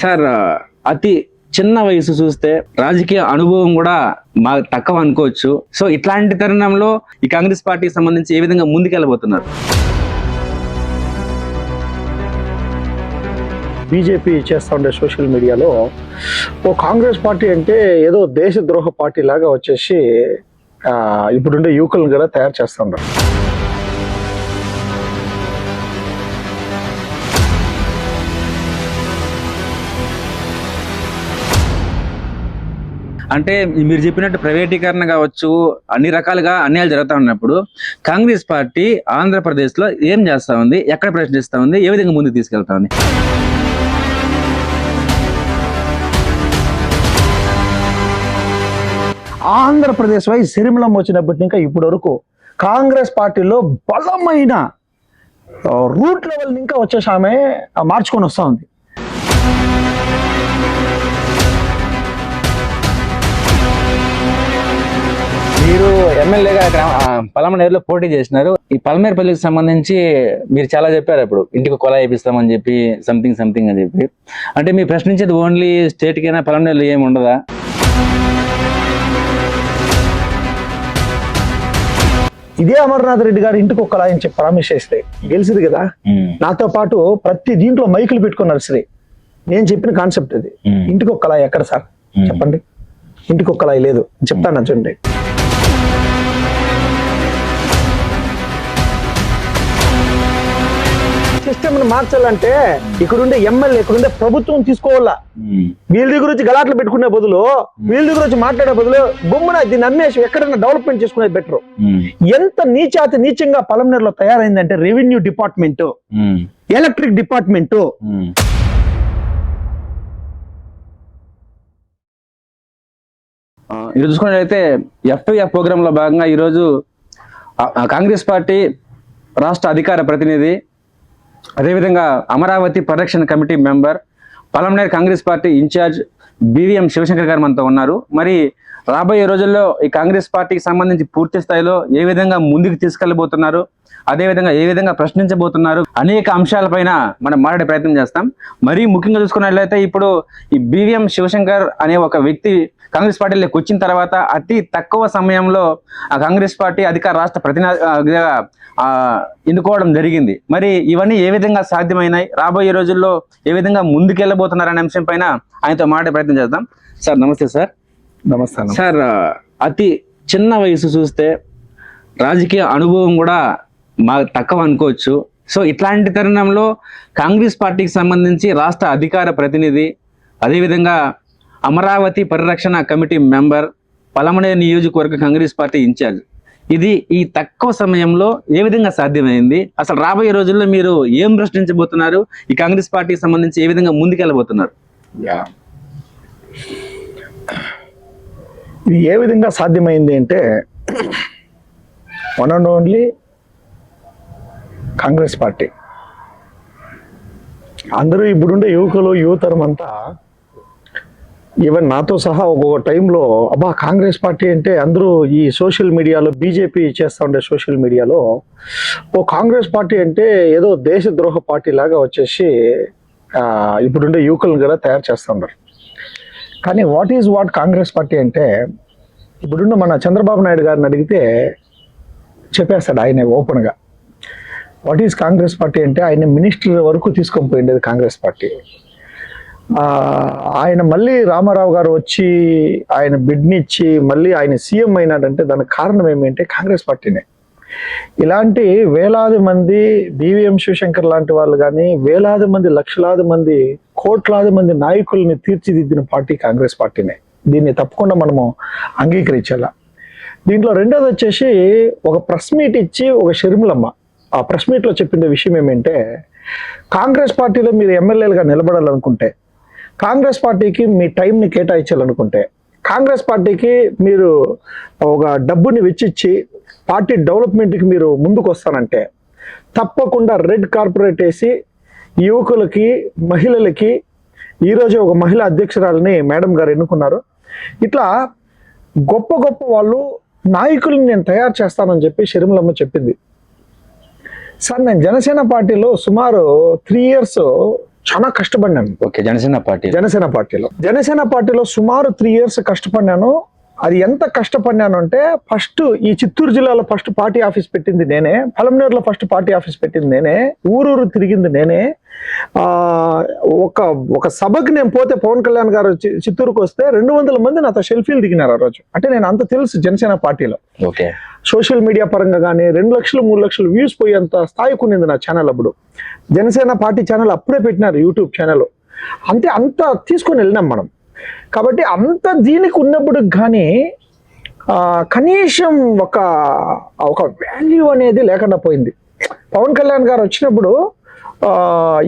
Sir, అతి చిన్న వయసు చూస్తే రాజకీయ అనుభవం కూడా మాకు తక్కువ అనుకోవచ్చు. సో ఇట్లాంటి తరుణంలో ఈ కాంగ్రెస్ పార్టీకి సంబంధించి ఏ విధంగా ముందుకెళ్ళబోతున్నారు? బీజేపీ చేస్తూ ఉండే సోషల్ మీడియాలో ఓ కాంగ్రెస్ పార్టీ అంటే ఏదో దేశద్రోహ పార్టీ లాగా వచ్చేసి ఇప్పుడుండే యువకులను కూడా తయారు చేస్తూ ఉన్నారు. అంటే మీరు చెప్పినట్టు ప్రైవేటీకరణ కావచ్చు, అన్ని రకాలుగా అన్యాయాలు జరుగుతూ ఉన్నప్పుడు కాంగ్రెస్ పార్టీ ఆంధ్రప్రదేశ్ లో ఏం చేస్తా ఉంది, ఎక్కడ ప్రశ్నిస్తా ఉంది, ఏ విధంగా ముందుకు తీసుకెళ్తా ఉంది? ఆంధ్రప్రదేశ్ వై సిరిమలం వచ్చినప్పటి ఇంకా ఇప్పటి వరకు కాంగ్రెస్ పార్టీలో బలమైన రూట్ లెవెల్ ఇంకా వచ్చేసి ఆమె మార్చుకొని వస్తూ ఉంది. మీరు ఎమ్మెల్యేగా పలమనేరులో పోటీ చేసినారు. ఈ పల్మేరుపల్లికి సంబంధించి మీరు చాలా చెప్పారు, అప్పుడు ఇంటికి కొలా వేపిస్తామని చెప్పి సంథింగ్ అని చెప్పి. అంటే మీరు ప్రశ్నించేది ఓన్లీ స్టేట్కైనా, పలమనేరులో ఏమి ఉండదా? ఇదే అమర్నాథ్ రెడ్డి గారు ఇంటికి ఒక్కలా అని చెప్పి ప్రామిస్ చేస్తే గెలిచింది కదా. నాతో పాటు ప్రతి దీంట్లో మైకులు పెట్టుకున్నారు శ్రీ. నేను చెప్పిన కాన్సెప్ట్ అది. ఇంటికి ఒక్కలా ఎక్కడ సార్ చెప్పండి? ఇంటికి ఒక్కలా లేదు చెప్తాను చూడండి. సిస్టమ్ మార్చాలంటే ఇక్కడుండే ఎమ్మెల్యే, ఇక్కడుండే ప్రభుత్వం తీసుకోవాలా. వీళ్ళ దగ్గర వచ్చి గలాట్లు పెట్టుకునే బదులు, వీళ్ళ దగ్గర వచ్చి మాట్లాడే బదులు బొమ్మన దీన్ని అమ్మేసి ఎక్కడైనా డెవలప్మెంట్ చేసుకునేది బెటర్. ఎంత నీచంగా పలమనేరులో తయారైందంటే రెవెన్యూ డిపార్ట్మెంట్, ఎలక్ట్రిక్ డిపార్ట్మెంట్, ఇది చూసుకున్నట్లయితే ఎఫ్ఐఎఫ్ ప్రోగ్రామ్ లో భాగంగా ఈరోజు కాంగ్రెస్ పార్టీ రాష్ట్ర అధికార ప్రతినిధి, అదేవిధంగా అమరావతి పరిరక్షణ committee member, Palamaner Congress party in charge BVM Shivashankar గారు మనతో ఉన్నారు. మరి రాబోయే రోజుల్లో ఈ కాంగ్రెస్ పార్టీకి సంబంధించి పూర్తి స్థాయిలో ఏ విధంగా ముందుకు తీసుకెళ్లబోతున్నారు, అదేవిధంగా ఏ విధంగా ప్రశ్నించబోతున్నారు, అనేక అంశాలపైన మనం మాట్లాడే ప్రయత్నం చేస్తాం. మరీ ముఖ్యంగా చూసుకున్నట్లయితే ఇప్పుడు ఈ బివిఎం శివశంకర్ అనే ఒక వ్యక్తి కాంగ్రెస్ పార్టీలోకి వచ్చిన తర్వాత అతి తక్కువ సమయంలో ఆ కాంగ్రెస్ పార్టీ అధికార రాష్ట్ర ప్రతినిధిగా ఎన్నుకోవడం జరిగింది. మరి ఇవన్నీ ఏ విధంగా సాధ్యమైనాయి, రాబోయే రోజుల్లో ఏ విధంగా ముందుకెళ్ళబోతున్నారు అనే అంశం పైన ఆయనతో మాట్లాడే ప్రయత్నం చేద్దాం. సార్ నమస్తే. సార్ నమస్తే సార్, అతి చిన్న వయసు చూస్తే రాజకీయ అనుభవం కూడా మాకు తక్కువ అనుకోవచ్చు. సో ఇట్లాంటి తరుణంలో కాంగ్రెస్ పార్టీకి సంబంధించి రాష్ట్ర అధికార ప్రతినిధి, అదేవిధంగా అమరావతి పరిరక్షణ కమిటీ మెంబర్, పలమనేరు నియోజకవర్గ కాంగ్రెస్ పార్టీ ఇన్ఛార్జ్, ఇది ఈ తక్కువ సమయంలో ఏ విధంగా సాధ్యమైంది? అసలు రాబోయే రోజుల్లో మీరు ఏం ప్రశ్నించబోతున్నారు, ఈ కాంగ్రెస్ పార్టీకి సంబంధించి ఏ విధంగా ముందుకెళ్ళబోతున్నారు? ఇది ఏ విధంగా సాధ్యమైంది అంటే one and only Congress party. అందరూ ఇప్పుడుండే యువకులు, యువతరం అంతా, ఈవెన్ నాతో సహా ఒక్కొక్క టైంలో అబ్బా కాంగ్రెస్ పార్టీ అంటే అందరూ ఈ సోషల్ మీడియాలో, బీజేపీ చేస్తూ ఉండే సోషల్ మీడియాలో ఓ కాంగ్రెస్ పార్టీ అంటే ఏదో దేశద్రోహ పార్టీ లాగా వచ్చేసి ఇప్పుడుండే యువకులను కూడా తయారు చేస్తూ ఉన్నారు. కానీ వాట్ కాంగ్రెస్ పార్టీ అంటే ఇప్పుడున్న మన చంద్రబాబు నాయుడు గారిని అడిగితే చెప్పేస్తాడు ఆయనే ఓపెన్గా. వాట్ ఈజ్ కాంగ్రెస్ పార్టీ అంటే ఆయన మినిస్టర్ వరకు తీసుకొని పోయిండేది కాంగ్రెస్ పార్టీ. ఆయన మళ్ళీ రామారావు గారు వచ్చి ఆయన బిడ్నిచ్చి మళ్ళీ ఆయన సీఎం అయినాడంటే దానికి కారణం ఏమంటే కాంగ్రెస్ పార్టీనే. ఇలాంటి వేలాది మంది బివిఎం శివశంకర్ లాంటి వాళ్ళు కానీ వేలాది మంది, లక్షలాది మంది, కోట్లాది మంది నాయకుల్ని తీర్చిదిద్దిన పార్టీ కాంగ్రెస్ పార్టీనే. దీన్ని తప్పకుండా మనము అంగీకరించాల. దీంట్లో రెండోది వచ్చేసి ఒక ప్రెస్ మీట్ ఇచ్చి ఒక షర్మిలమ్మ ఆ ప్రెస్ మీట్లో చెప్పిన విషయం ఏమంటే, కాంగ్రెస్ పార్టీలో మీరు ఎమ్మెల్యేలుగా నిలబడాలనుకుంటే, కాంగ్రెస్ పార్టీకి మీ టైంని కేటాయించాలనుకుంటే, కాంగ్రెస్ పార్టీకి మీరు ఒక డబ్బుని వెచ్చిచ్చి పార్టీ డెవలప్మెంట్కి మీరు ముందుకు వస్తానంటే తప్పకుండా రెడ్ కార్పొరేట్ వేసి యువకులకి, మహిళలకి, ఈరోజు ఒక మహిళా అధ్యక్షురాలని మేడం గారు ఎన్నుకున్నారు. ఇట్లా గొప్ప గొప్ప వాళ్ళు నాయకుల్ని నేను తయారు చేస్తానని చెప్పి షర్మిలమ్మ చెప్పింది. సార్ నేను జనసేన పార్టీలో సుమారు 3 years చాలా కష్టపడినాను. ఓకే, జనసేన పార్టీలో సుమారు 3 years కష్టపడినాను. అది ఎంత కష్టపడినాను అంటే, ఫస్ట్ ఈ చిత్తూరు జిల్లాలో ఫస్ట్ పార్టీ ఆఫీస్ పెట్టింది నేనే, పలమనేరులో ఫస్ట్ పార్టీ ఆఫీస్ పెట్టింది నేనే, ఊరూరు తిరిగింది నేనే. ఒక సభకు నేను పోతే పవన్ కళ్యాణ్ గారు చిత్తూరుకు వస్తే 200 మంది నాతో సెల్ఫీలు దిగినారు ఆ రోజు. అంటే నేను అంత తెలుసు జనసేన పార్టీలో. ఓకే, సోషల్ మీడియా పరంగా కానీ 2 లక్షలు 3 లక్షలు వ్యూస్ పోయేంత స్థాయికి ఉన్నింది నా ఛానల్ అప్పుడు. జనసేన పార్టీ ఛానల్ అప్పుడే పెట్టినారు, యూట్యూబ్ ఛానల్. అంత తీసుకొని వెళ్ళినాం మనం. కాబట్టి అంత దీనికి ఉన్నప్పుడు కానీ కనీసం ఒక వాల్యూ అనేది లేకుండా పోయింది. పవన్ కళ్యాణ్ గారు వచ్చినప్పుడు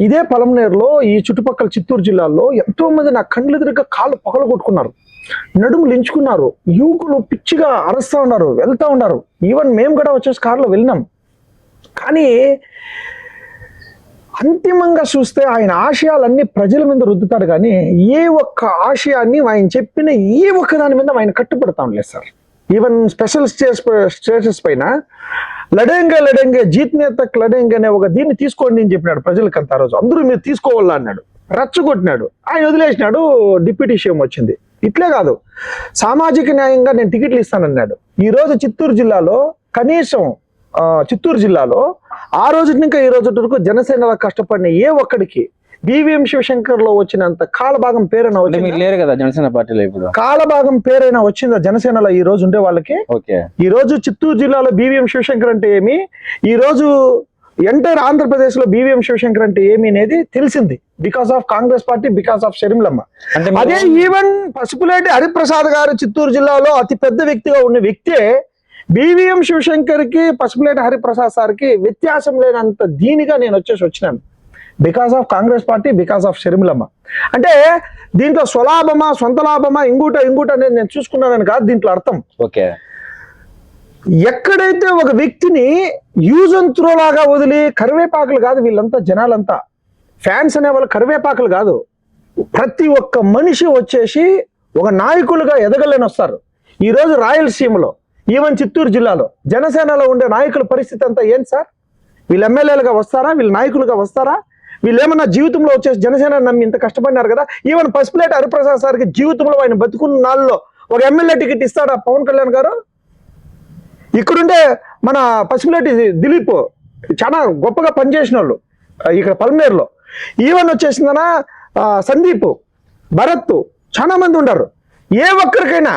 ఇదే పలమనేరులో, ఈ చుట్టుపక్కల చిత్తూరు జిల్లాలో ఎంతో మంది నా కళ్ళు ఎదురుగా కాళ్ళు పగలు కొట్టుకున్నారు, నడుములు ఎంచుకున్నారు, యువకులు పిచ్చిగా అరుస్తూ ఉన్నారు, వెళ్తూ ఉన్నారు. ఈవెన్ మేము కూడా వచ్చేసి కారులో వెళ్ళినాం. కానీ అంతిమంగా చూస్తే ఆయన ఆశయాలన్నీ ప్రజల మీద రుద్దుతాడు, కానీ ఏ ఒక్క ఆశయాన్ని ఆయన చెప్పిన ఏ ఒక్క దాని మీద ఆయన కట్టుబడతా ఉండలేదు సార్. ఈవెన్ స్పెషల్ స్టేటస్ పైన లడేంగే జీత్నే తక్ లడేంగే అనే ఒక దీన్ని తీసుకోండి అని చెప్పినాడు ప్రజలకంతా. రోజు అందరూ మీరు తీసుకోవాలా అన్నాడు, రెచ్చగొట్టినాడు, ఆయన వదిలేసినాడు, డిప్యూటీ సీఎం వచ్చింది. ఇట్లే కాదు, సామాజిక న్యాయంగా నేను టికెట్లు ఇస్తానన్నాడు. ఈ రోజు చిత్తూరు జిల్లాలో కనీసం ఆ రోజు ఇంకా ఈ రోజు వరకు జనసేనలో కష్టపడిన ఏ ఒక్కడికి బివిఎం శివశంకర్ లో వచ్చినంత కాలభాగం పేరైనా వచ్చింది లేరు కదా జనసేన పార్టీలో. ఇప్పుడు కాలభాగం పేరైనా వచ్చిందా జనసేనలో ఈ రోజు ఉండే వాళ్ళకి? ఈ రోజు చిత్తూరు జిల్లాలో బివిఎం శివశంకర్ అంటే ఏమి, ఈ రోజు ఎంటైర్ ఆంధ్రప్రదేశ్ లో బివిఎం శివశంకర్ అంటే ఏమి అనేది తెలిసింది. Because of Congress party, because of షర్మిలమ్మ. అదే ఈవెన్ పసుపులేటి హరిప్రసాద్ గారు చిత్తూరు జిల్లాలో అతి పెద్ద వ్యక్తిగా ఉన్న వ్యక్తే బివిఎం శివశంకర్ కి పసుపులేటి హరిప్రసాద్ సార్కి వ్యత్యాసం లేనంత దీనిగా నేను వచ్చినాను. Because of Congress party, because of షర్మిలమ్మ. అంటే దీంట్లో స్వలాభమా, సొంత లాభమా, ఇంగుట అనేది నేను చూసుకున్నానని కాదు దీంట్లో అర్థం. ఓకే, ఎక్కడైతే ఒక వ్యక్తిని యూజ్ అండ్ త్రో లాగా వదిలి, కరివేపాకులు కాదు వీళ్ళంతా, జనాలంతా ఫ్యాన్స్ అనే వాళ్ళు కరివేపాకులు కాదు. ప్రతి ఒక్క మనిషి వచ్చేసి ఒక నాయకులుగా ఎదగలేని వస్తారు. ఈ రోజు రాయలసీమలో, ఈవెన్ చిత్తూరు జిల్లాలో జనసేనలో ఉండే నాయకుల పరిస్థితి అంతా ఏంటి సార్? వీళ్ళు ఎమ్మెల్యేలుగా వస్తారా? వీళ్ళు నాయకులుగా వస్తారా? వీళ్ళు ఏమన్నా జీవితంలో వచ్చేసి జనసేన నమ్మి ఇంత కష్టపడినారు కదా. ఈవెన్ పసుపులేటి హరిప్రసాద్ సార్కి జీవితంలో ఆయన బతుకున్న నాళ్ళలో ఒక ఎమ్మెల్యే టికెట్ ఇస్తాడా పవన్ కళ్యాణ్ గారు? ఇక్కడుండే మన పసుపులేటి దిలీప్ చాలా గొప్పగా పనిచేసిన వాళ్ళు ఇక్కడ పలమనేరులో. ఈవెన్ వచ్చేసిందనా సందీప్, భరత్, చాలా మంది ఉన్నారు. ఏ ఒక్కరికైనా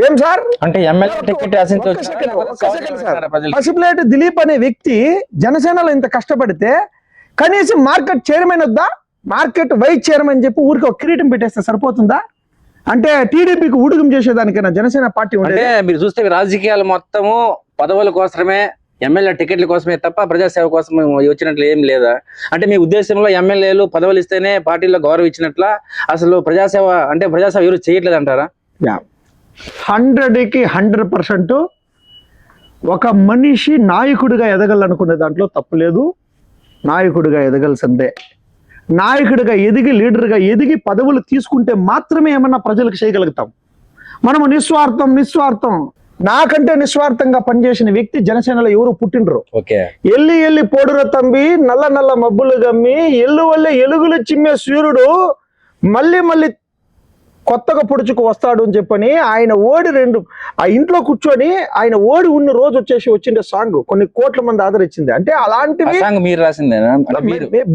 ఏం సార్ అంటే పసుపులేటి దిలీప్ అనే వ్యక్తి జనసేనలో ఇంత కష్టపడితే కనీసం మార్కెట్ చైర్మన్ వద్దా? మార్కెట్ వైస్ చైర్మన్ చెప్పి ఊరికి ఒక కిరీటం పెట్టేస్తే సరిపోతుందా? అంటే టీడీపీకి ఊడుగం చేసేదానికైనా జనసేన పార్టీ ఉంటే మీరు చూస్తే రాజకీయాలు మొత్తము పదవుల కోసమే, ఎమ్మెల్యే టికెట్ల కోసమే తప్ప ప్రజాసేవ కోసం వచ్చినట్లు ఏం లేదా? అంటే మీ ఉద్దేశంలో ఎమ్మెల్యేలు పదవులు ఇస్తేనే పార్టీలో గౌరవం ఇచ్చినట్ల, అసలు ప్రజాసేవ ఎవరు చేయట్లేదు అంటారా? 100కి 100% ఒక మనిషి నాయకుడిగా ఎదగాలనుకునే దాంట్లో తప్పు లేదు. నాయకుడిగా ఎదగాల్సిందే. నాయకుడిగా ఎదిగి, లీడర్గా ఎదిగి పదవులు తీసుకుంటే మాత్రమే ఏమన్నా ప్రజలకు చేయగలుగుతాం. మనము నిస్వార్థం నాకంటే నిస్వార్థంగా పనిచేసిన వ్యక్తి జనసేనలో ఎవరు పుట్టినరు? ఎల్లి పోడుర తంబి, నల్ల మబ్బులు గమ్మి, ఎల్లు వల్లే ఎలుగులు చిమ్మే సూర్యుడు మళ్ళీ కొత్తగా పొడుచుకు వస్తాడు అని చెప్పని ఆయన ఆ ఇంట్లో కూర్చొని ఆయన ఉన్న రోజు వచ్చేసి వచ్చిండే సాంగ్ కొన్ని కోట్ల మంది ఆదరించింది. అంటే అలాంటివి మీరు రాసిందేనా?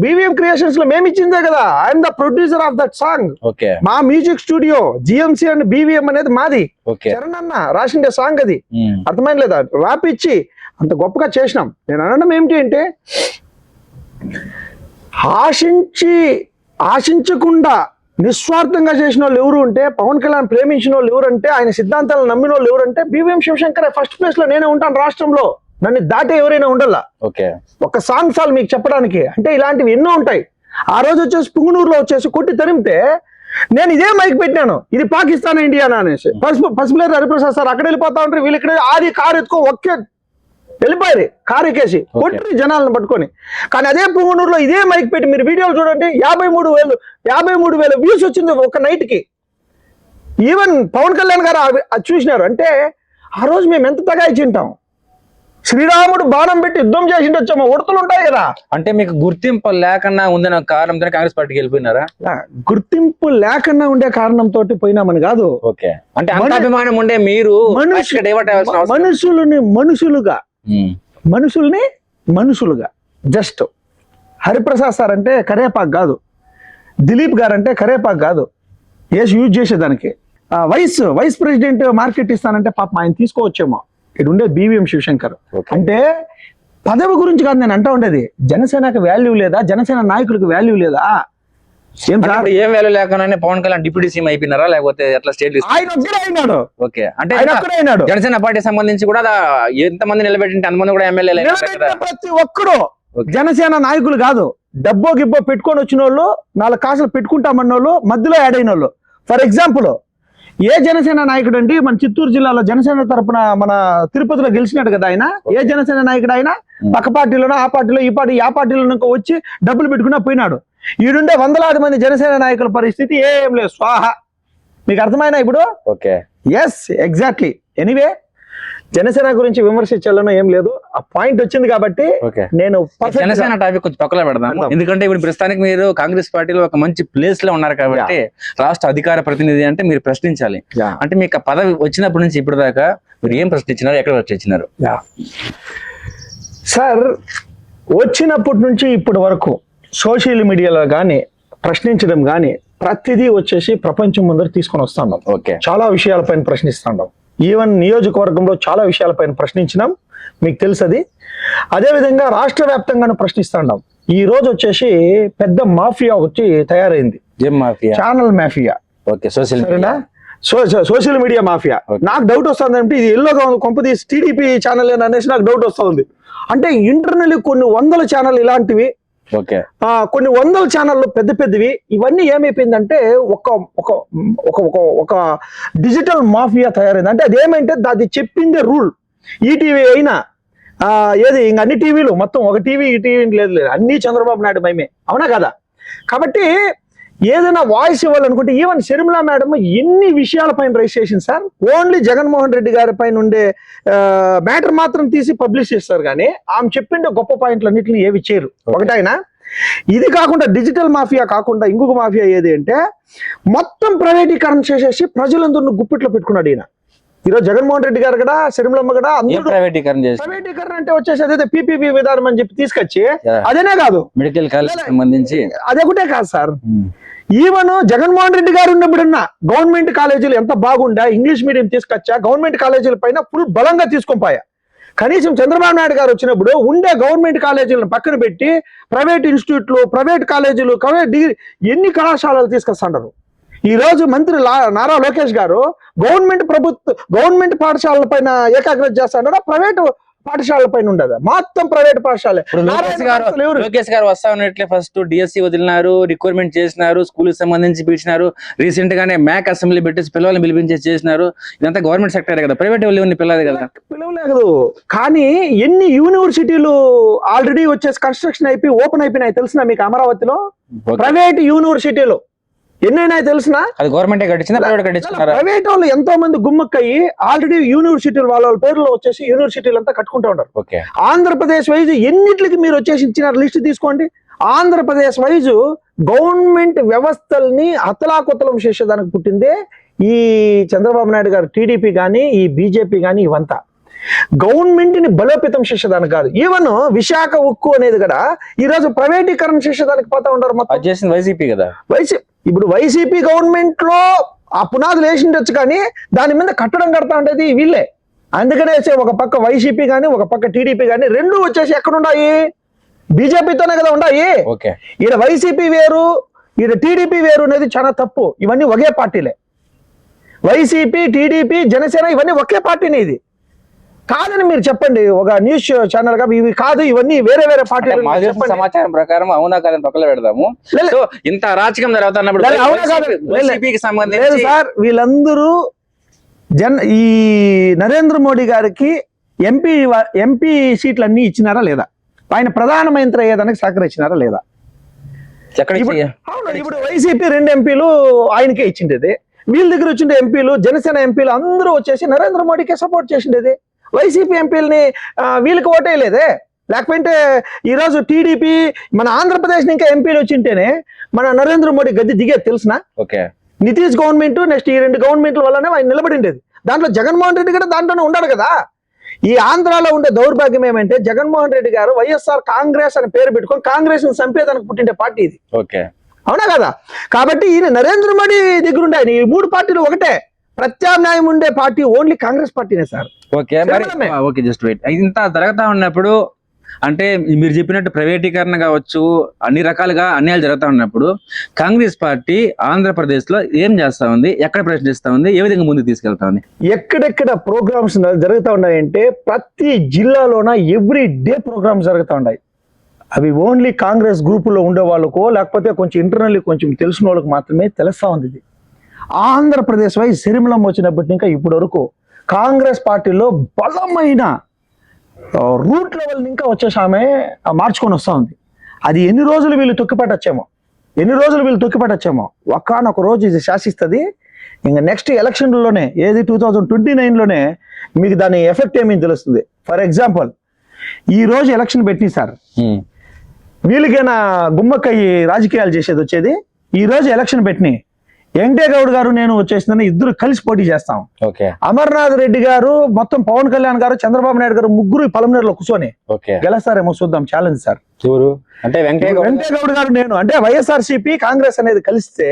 బివిఎం క్రియేషన్స్ లో మేము ఇచ్చిందే కదా. I'm the producer of that song. మా మ్యూజిక్ స్టూడియో జిఎంసి అండ్ బివిఎం అనేది మాది. చరణ్ అన్న రాసిండే సాంగ్ అది. అర్థమైంది లేదా? రాపిచ్చి అంత గొప్పగా చేసినాం. నేను అనడం ఏమిటి అంటే, ఆశించకుండా నిస్వార్థంగా చేసిన వాళ్ళు ఎవరు ఉంటే, పవన్ కళ్యాణ్ ప్రేమించిన వాళ్ళు ఎవరంటే, ఆయన సిద్ధాంతాలను నమ్మిన వాళ్ళు ఎవరంటే బివిఎం శివశంకర్. ఫస్ట్ ప్లేస్ లో నేనే ఉంటాను రాష్ట్రంలో. నన్ను దాటే ఎవరైనా ఉండాలా? ఒక సాంగ్ చాలు మీకు చెప్పడానికి. అంటే ఇలాంటివి ఎన్నో ఉంటాయి. ఆ రోజు వచ్చేసి పుంగనూరులో వచ్చేసి కొట్టి తరిమితే నేను ఇదే మైక్ పెట్టినాను, ఇది పాకిస్తాన్ ఇండియానా అనేసి. పసుపులేరు హరిప్రసాద్ సార్ అక్కడ వెళ్ళిపోతా ఉంటారు, వీళ్ళు ఇక్కడ ఆది కారు ఎత్తుకో ఒకే వెళ్ళిపోయారు, కారు ఎక్కేసి కొట్టి జనాలను పట్టుకొని. కానీ అదే పుంగనూరులో ఇదే మైక్ పెట్టి మీరు వీడియోలు చూడండి, 53,000 వ్యూస్ వచ్చింది ఒక నైట్ కి. ఈవెన్ పవన్ కళ్యాణ్ గారు అది చూసినారు. అంటే ఆ రోజు మేము ఎంత తగాయించి ఉంటాం. శ్రీరాముడు బాణం పెట్టి యుద్ధం చేసిండొచ్చామా, ఉడతలు ఉంటాయి కదా. అంటే మీకు గుర్తింపు లేకుండా ఉందన్న కారణంతో కాంగ్రెస్ పార్టీకి వెళ్ళిపోయినారా? గుర్తింపు లేకుండా ఉండే కారణంతో పోయినామని కాదు. ఓకే, అంటే అంత అభిమానం ఉండే మీరు మనుషులుగా జస్ట్ హరిప్రసాద్ సార్ అంటే కరేపాకు కాదు, దిలీప్ గారు అంటే కరేపాకు కాదు, యూజ్ చేసేదానికి. వైస్ ప్రెసిడెంట్ మార్కెట్ ఇస్తానంటే పాపం ఆయన తీసుకోవచ్చేమో. ఇక్కడ ఉండే BVM శివశంకర్ అంటే పదవి గురించి కాదు నేను అంటా ఉండేది, జనసేనకు వాల్యూ లేదా, జనసేన నాయకులకు వాల్యూ లేదా? ఏం వాల్యూ లేకుండా పవన్ కళ్యాణ్ డిప్యూటీ సీఎం అయిపోయినారా, లేకపోతే ఎట్లా స్టేట్ ఆయన ఒక్కడే అయినాడు? ఓకే, అంటే జనసేన పార్టీ సంబంధించి కూడా ఎంతమంది నిలబెట్టింటే అంతమంది కూడా ఎమ్మెల్యే ప్రతి ఒక్కడు జనసేన నాయకులు కాదు, డబ్బో గిబ్బో పెట్టుకొని వచ్చిన వాళ్ళు, 4 కాసులు పెట్టుకుంటామన్న వాళ్ళు, మధ్యలో యాడ్ అయిన వాళ్ళు. ఫర్ ఎగ్జాంపుల్ ఏ జనసేన నాయకుడు అండి మన చిత్తూరు జిల్లాలో జనసేన తరపున మన తిరుపతిలో గెలిచినాడు కదా ఆయన, ఏ జనసేన నాయకుడు ఆయన? పక్క పార్టీలోనో ఆ పార్టీలో ఈ పార్టీలో వచ్చి డబ్బులు పెట్టుకున్నా పోయినాడు. ఈడుండే వందలాది మంది జనసేన నాయకుల పరిస్థితి ఏం లేదు, స్వాహ. మీకు అర్థమైనా ఇప్పుడు? Okay, yes exactly. Anyway, Janasena గురించి విమర్శించాలనో ఏం లేదు, ఆ పాయింట్ వచ్చింది కాబట్టి నేను జనసేన టాపిక్ కొంచెం పక్కన పెడదాం. ఎందుకంటే ఇప్పుడు ప్రస్తుతానికి మీరు కాంగ్రెస్ పార్టీలో ఒక మంచి ప్లేస్ లో ఉన్నారు కాబట్టి రాష్ట్ర అధికార ప్రతినిధి అంటే మీరు ప్రశ్నించాలి. అంటే మీకు ఆ పదవి వచ్చినప్పటి నుంచి ఇప్పుడు దాకా మీరు ఏం ప్రశ్నించినారు, ఎక్కడ ప్రశ్నించినారు? సార్, వచ్చినప్పటి నుంచి ఇప్పటి వరకు సోషల్ మీడియాలో కానీ ప్రశ్నించడం కానీ ప్రతిదీ వచ్చేసి ప్రపంచం ముందర తీసుకొని వస్తున్నాం. ఓకే, చాలా విషయాలపైన ప్రశ్నిస్తున్నాం. ఈవెన్ నియోజకవర్గంలో చాలా విషయాలపైన ప్రశ్నించినాం, మీకు తెలుసు అది. అదేవిధంగా రాష్ట్ర వ్యాప్తంగాను ప్రశ్నిస్తున్నాం. ఈ రోజు వచ్చేసి పెద్ద మాఫియా వచ్చి తయారైంది. ఏం mafia? Channel mafia. Okay, social media mafia. నాకు డౌట్ వస్తుంది అంటే ఇది ఎల్లోగా ఉంది, కొంపదీసి టీడీపీ ఛానల్ అనేసి నాకు డౌట్ వస్తుంది. అంటే ఇంటర్నల్లీ కొన్ని వందల ఛానల్ ఇలాంటివి, కొన్ని వందల ఛానళ్ళు పెద్ద పెద్దవి, ఇవన్నీ ఏమైపోయిందంటే ఒక డిజిటల్ మాఫియా తయారైంది. అంటే అదేమంటే అది చెప్పిందే రూల్. ఈటీవీ అయినా ఏది ఇంక అన్ని టీవీలు మొత్తం ఒక టీవీ ఈ టీవీ లేదు, అన్ని చంద్రబాబు నాయుడు మేమే, అవునా కదా? కాబట్టి ఏదైనా వాయిస్ ఇవ్వాలనుకుంటే ఈవెన్ శర్మిలా మేడం ఎన్ని విషయాలపైన రైజ్ చేసింది సార్. ఓన్లీ జగన్మోహన్ రెడ్డి గారి పైన ఉండే మ్యాటర్ మాత్రం తీసి పబ్లిష్ చేస్తారు, కానీ ఆమె చెప్పిండే గొప్ప పాయింట్లు అన్నింటినీ ఏవి చేయరు. ఒకటైనా ఇది కాకుండా డిజిటల్ మాఫియా కాకుండా ఇంకొక మాఫియా ఏది అంటే మొత్తం ప్రైవేటీకరణ చేసేసి ప్రజలందరూ గుప్పిట్లో పెట్టుకున్నాడు ఈయన. ఈరోజు జగన్మోహన్ రెడ్డి గారు కూడా శర్మిలమ్మ కూడా ప్రైవేటీకరణ అంటే వచ్చేసి అదే PPP విధానం అని చెప్పి తీసుకొచ్చి, అదేనే కాదు మెడికల్ కాలేజ్ సంబంధించి అదొకటే కాదు సార్. ఈవెన్ జగన్మోహన్ రెడ్డి గారు ఉన్నప్పుడున్నా గవర్నమెంట్ కాలేజీలు ఎంత బాగుండా, ఇంగ్లీష్ మీడియం తీసుకొచ్చా, గవర్నమెంట్ కాలేజీల పైన ఫుల్ బలంగా తీసుకొని పోయా. కనీసం చంద్రబాబు నాయుడు గారు వచ్చినప్పుడు ఉండే గవర్నమెంట్ కాలేజీలను పక్కన పెట్టి ప్రైవేట్ ఇన్స్టిట్యూట్లు, ప్రైవేట్ కాలేజీలు, ప్రైవేట్ డిగ్రీ ఎన్ని కళాశాలలు తీసుకొస్తుంటారు. ఈ రోజు మంత్రి నారా లోకేష్ గారు గవర్నమెంట్ పాఠశాలల పైన ఏకాగ్రత చేస్తాడు, ప్రైవేట్ పాఠశాలల పైన ఉండదు, మొత్తం ప్రైవేట్ పాఠశాల. లోకేష్ గారు వస్తా ఉన్నట్లే ఫస్ట్ DSC వదిలినారు, రిక్రూట్మెంట్ చేసినారు, స్కూల్ సంబంధించి పిలిచినారు, రీసెంట్ గానే మ్యాక్ అసెంబ్లీ పెట్టేసి పిల్లల్ని పిలిపించేసి చేసినారు. ఇదంతా గవర్నమెంట్ సెక్టర్ కదా, ప్రైవేట్ వాళ్ళు పిల్లలు కదా, పిలవలేదు. కానీ ఎన్ని యూనివర్సిటీలు ఆల్రెడీ వచ్చేసి కన్స్ట్రక్షన్ అయిపోయి ఓపెన్ అయిపోయినాయి తెలిసిన మీకు అమరావతిలో? ప్రైవేట్ యూనివర్సిటీలు ఎన్నైనా తెలిసినా అది గవర్నమెంట్ కట్టించిందా, ప్రైవేట్ కట్టించుకున్నారా? ప్రైవేట్ వాళ్ళు ఎంతో మంది గుమ్మక్కయ్యి ఆల్రెడీ యూనివర్సిటీలు వాళ్ళ పేర్లో వచ్చేసి యూనివర్సిటీలు అంతా కట్టుకుంటూ ఉంటారు. ఆంధ్రప్రదేశ్ వైజ్ ఎన్నిటికి మీరు వచ్చేసి ఇచ్చిన లిస్ట్ తీసుకోండి. ఆంధ్రప్రదేశ్ వైజ్ గవర్నమెంట్ వ్యవస్థల్ని అతలాకుతలం చేసేదానికి పుట్టిందే ఈ చంద్రబాబు నాయుడు గారు టీడీపీ కానీ ఈ బీజేపీ కానీ. ఇవంతా గవర్నమెంట్ ని బలోపేతం చేసేదానికి కాదు. ఈవెన్ విశాఖ ఉక్కు అనేది కూడా ఈ రోజు ప్రైవేటీకరణ చేసేదానికి పోతా ఉంటారు. మొత్తం చేసింది వైసీపీ కదా. ఇప్పుడు వైసీపీ గవర్నమెంట్ లో ఆ పునాదులు వేసిండొచ్చు, కానీ దాని మీద కట్టడం కడతా ఉండేది వీళ్ళే. అందుకనే ఒక పక్క వైసీపీ కానీ ఒక పక్క టీడీపీ కానీ రెండు వచ్చేసి ఎక్కడున్నాయి? బీజేపీతోనే కదా ఉన్నాయి. ఈడ వైసీపీ వేరు, ఈడ టీడీపీ వేరు అనేది చాలా తప్పు. ఇవన్నీ ఒకే పార్టీలే. వైసీపీ, టీడీపీ, జనసేన ఇవన్నీ ఒకే పార్టీని. ఇది కాదని మీరు చెప్పండి ఒక న్యూస్ ఛానల్ గా. ఇవి కాదు, ఇవన్నీ వేరే వేరే పార్టీలు. సమాచారం ప్రకారం అవునా కాదని పక్కన పెడదాము. ఇంత అరాచకం జరుగుతున్నప్పుడు సార్ వీళ్ళందరూ ఈ నరేంద్ర మోడీ గారికి ఎంపీ సీట్లు అన్ని ఇచ్చినారా లేదా? ఆయన ప్రధానమంత్రి అయ్యేదానికి సహకరించినారా లేదా? ఇప్పుడు వైసీపీ 2 ఎంపీలు ఆయనకే ఇచ్చిండేది. వీళ్ళ దగ్గర వచ్చిండే ఎంపీలు, జనసేన ఎంపీలు అందరూ వచ్చేసి నరేంద్ర మోడీకే సపోర్ట్ చేసిండేది. వైసీపీ ఎంపీలని వీళ్ళకి ఓటేయలేదే. లేకపోతే ఈరోజు టీడీపీ మన ఆంధ్రప్రదేశ్ ఇంకా ఎంపీలు వచ్చింటేనే మన నరేంద్ర మోడీ గద్దె దిగేది తెలుసునా? ఓకే, నితీష్ గవర్నమెంట్ నెక్స్ట్ ఈ 2 గవర్నమెంట్ల వల్లనే ఆయన నిలబడిండేది. దాంట్లో జగన్మోహన్ రెడ్డి కూడా దాంట్లోనే ఉన్నాడు కదా. ఈ ఆంధ్రాలో ఉండే దౌర్భాగ్యం ఏమంటే జగన్మోహన్ రెడ్డి గారు వైఎస్ఆర్ కాంగ్రెస్ అని పేరు పెట్టుకొని కాంగ్రెస్ ని చంపేదానికి పుట్టిండే పార్టీ ఇది. ఓకే, అవునా కదా? కాబట్టి ఈయన నరేంద్ర మోడీ దగ్గర ఉండే ఈ 3 పార్టీలు ఒకటే, ప్రత్యామ్నాయం ఉండే పార్టీ ఓన్లీ కాంగ్రెస్ పార్టీనే సార్. ఓకే, మరి ఓకే, జస్ట్ వెయిట్. ఇంత జరుగుతా ఉన్నప్పుడు అంటే మీరు చెప్పినట్టు ప్రైవేటీకరణ కావచ్చు, అన్ని రకాలుగా అన్యాయాలు జరుగుతా ఉన్నప్పుడు కాంగ్రెస్ పార్టీ ఆంధ్రప్రదేశ్ లో ఏం చేస్తా ఉంది, ఎక్కడ ప్రశ్నిస్తా ఉంది, ఏ విధంగా ముందుకు తీసుకెళ్తా ఉంది? ఎక్కడెక్కడ ప్రోగ్రామ్స్ జరుగుతూ ఉన్నాయంటే ప్రతి జిల్లాలోన ఎవ్రీ డే ప్రోగ్రామ్స్ జరుగుతూ ఉన్నాయి. అవి ఓన్లీ కాంగ్రెస్ గ్రూపులో ఉండే వాళ్ళకో లేకపోతే కొంచెం ఇంటర్నల్లీ కొంచెం తెలిసిన వాళ్ళకి మాత్రమే తెలుస్తా ఉంది. ఇది ఆంధ్రప్రదేశ్ వై సిరిమలం వచ్చినప్పటి ఇంకా ఇప్పటి వరకు కాంగ్రెస్ పార్టీలో బలమైన రూట్ లెవెల్ ఇంకా వచ్చేసామే మార్చుకొని వస్తూ ఉంది. అది ఎన్ని రోజులు వీళ్ళు తొక్కిపట్టచ్చేమో ఒక్కనొక రోజు ఇది శాసిస్తుంది. ఇంకా నెక్స్ట్ ఎలక్షన్లోనే ఏది 2029లోనే మీకు దాని ఎఫెక్ట్ ఏమీ తెలుస్తుంది. ఫర్ ఎగ్జాంపుల్ ఈ రోజు ఎలక్షన్ పెట్టి సార్ వీళ్ళకైనా గుమ్మక్కయ్యి రాజకీయాలు చేసేది వచ్చేది. ఈ రోజు ఎలక్షన్ పెట్టిన వెంకటేగౌడ్ గారు నేను వచ్చేసిందని ఇద్దరు కలిసి పోటీ చేస్తాం. అమర్నాథ్ రెడ్డి గారు మొత్తం పవన్ కళ్యాణ్ గారు చంద్రబాబు నాయుడు గారు ముగ్గురు పలమనేరులో కూర్చొని గెలుస్తారేమో చూద్దాం, ఛాలెంజ్ సార్. అంటే వెంకటేగౌడ్ గారు నేను అంటే వైఎస్ఆర్సీపీ కాంగ్రెస్ అనేది కలిస్తే